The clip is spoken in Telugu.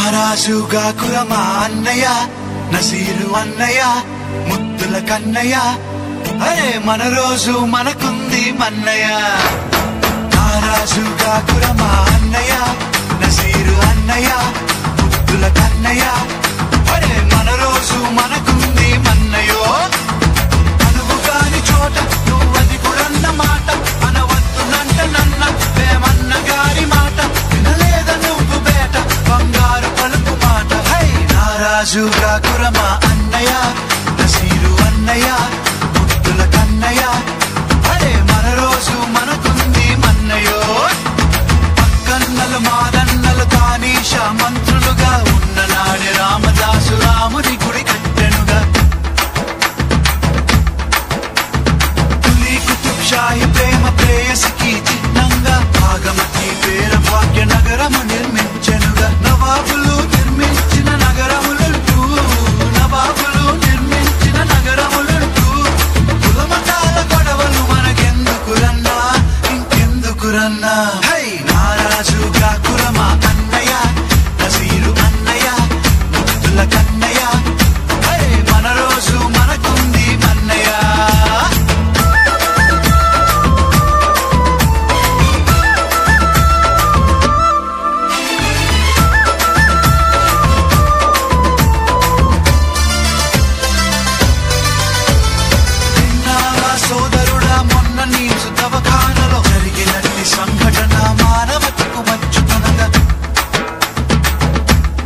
నారాజుగా కురమా అన్నయ్య నసీరు అన్నయ్య ముద్దుల కన్నయ్య అరే మన రోజు మనకుంది మన్నయ్య నారాజుగా కురమా అన్నయ్య నసీరు అన్నయ్య ముద్దుల కన్నయ్య అరే మన రోజు మనకుంది మన్నయ్యో అనువు కాని చోట నువ్వది కురన్న మాట అనవద్దునంట నన్న వేమన్న గారి మాట వినలేద నువ్వు బేట బంగారు పలుకు మాట హై నారాజుగా కురమా అన్నయ్య నసీరు అన్నయ్య ముద్దుల కన్నయ్య అరే మన రోజు మనకుంది మన్నయ్యో పక్కన్నలు మాదన్నలు తానీష మంత్రులుగా ఉన్న నాడే రామదాసు రాముని గుడి కట్టెనుగా తులి కుతుబ్ షాహి ప్రేమ ప్రేయసికి చిహ్నంగా భాగమతి పేర భాగ్య నగరము నిర్మించెనుగా నవాబులు నిర్మించిన నగరములంటూ నవాబులు నిర్మించిన నగరములంటూ కులమతాల గొడవలు మనకెందుకురన్నా ఇంకెందుకురన్నా హై నారా